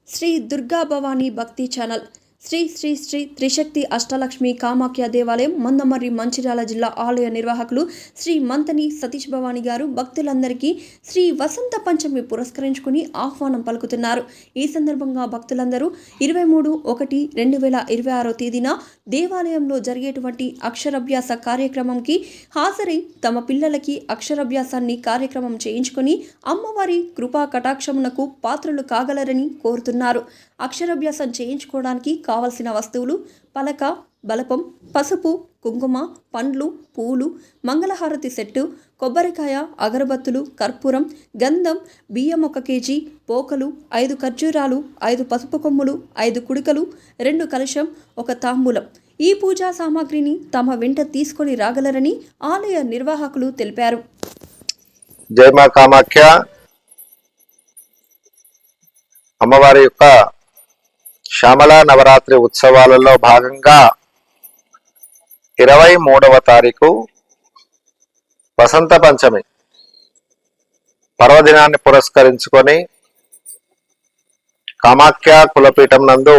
శ్రీ దుర్గా భవానీ భక్తి ఛానల్ శ్రీ శ్రీ శ్రీ త్రిశక్తి అష్టలక్ష్మి కామాఖ్య దేవాలయం మందమర్రి మంచిర్యాల జిల్లా ఆలయ నిర్వాహకులు శ్రీ మంతని సతీష్ భవానీ గారు భక్తులందరికీ శ్రీ వసంత పంచమి పురస్కరించుకుని ఆహ్వానం పలుకుతున్నారు. ఈ సందర్భంగా భక్తులందరూ 23/1/2026 తేదీన దేవాలయంలో జరిగేటువంటి అక్షరాభ్యాస కార్యక్రమంకి హాజరై తమ పిల్లలకి అక్షరాభ్యాసాన్ని కార్యక్రమం చేయించుకుని అమ్మవారి కృపా కటాక్షమునకు పాత్రలు కాగలరని కోరుతున్నారు. అక్షరాభ్యాసం చేయించుకోవడానికి కావలసిన వస్తువులు పలక, బలపం, పసుపు, కుంకుమ, పండ్లు, పూలు, మంగళహారతి సెట్టు, కొబ్బరికాయ, అగరబత్తులు, కర్పూరం, గంధం, బియ్యం 1 కేజీ, పోకలు, 5 ఖర్జూరాలు, 5 పసుపు కొమ్ములు, 5 కుడికలు, 2 కలశం, 1 తాంబూలం. ఈ పూజా సామాగ్రిని తమ వెంట తీసుకొని రాగలరని ఆలయ నిర్వాహకులు తెలిపారు. జై మా కామాఖ్య. అమ్మవారి యొక్క శ్యామల నవరాత్రి ఉత్సవాలలో భాగంగా 23వ తారీఖు వసంత పంచమి పర్వదినాన్ని పురస్కరించుకొని కామాఖ్య కులపీఠం నందు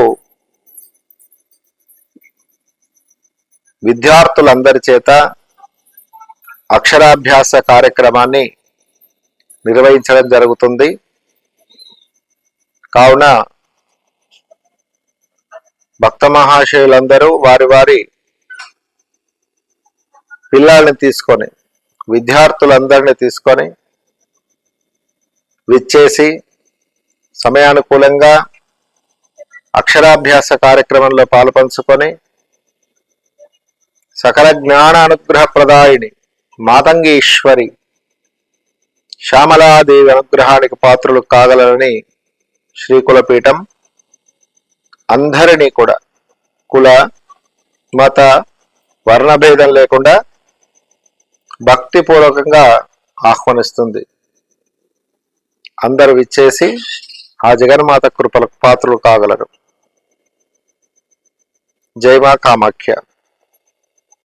విద్యార్థులందరి చేత అక్షరాభ్యాస కార్యక్రమాన్ని నిర్వహించడం జరుగుతుంది. కావున భక్త మహాశయులందరూ వారి వారి పిల్లల్ని తీసుకొని విద్యార్థులందరినీ తీసుకొని విచ్చేసి సమయానుకూలంగా అక్షరాభ్యాస కార్యక్రమంలో పాలుపంచుకొని సకల జ్ఞానానుగ్రహ ప్రదాయిని మాతంగి ఈశ్వరి శ్యామలాదేవి అనుగ్రహానికి పాత్రులు కాగలరని శ్రీకులపీఠం అందరినీ కూడా కుల, మత, వర్ణభేదం లేకుండా భక్తిపూర్వకంగా ఆహ్వానిస్తుంది. అందరూ విచ్చేసి ఆ జగన్మాత కృపలకు పాత్రులు కాగలరు. జై మా కామాఖ్య.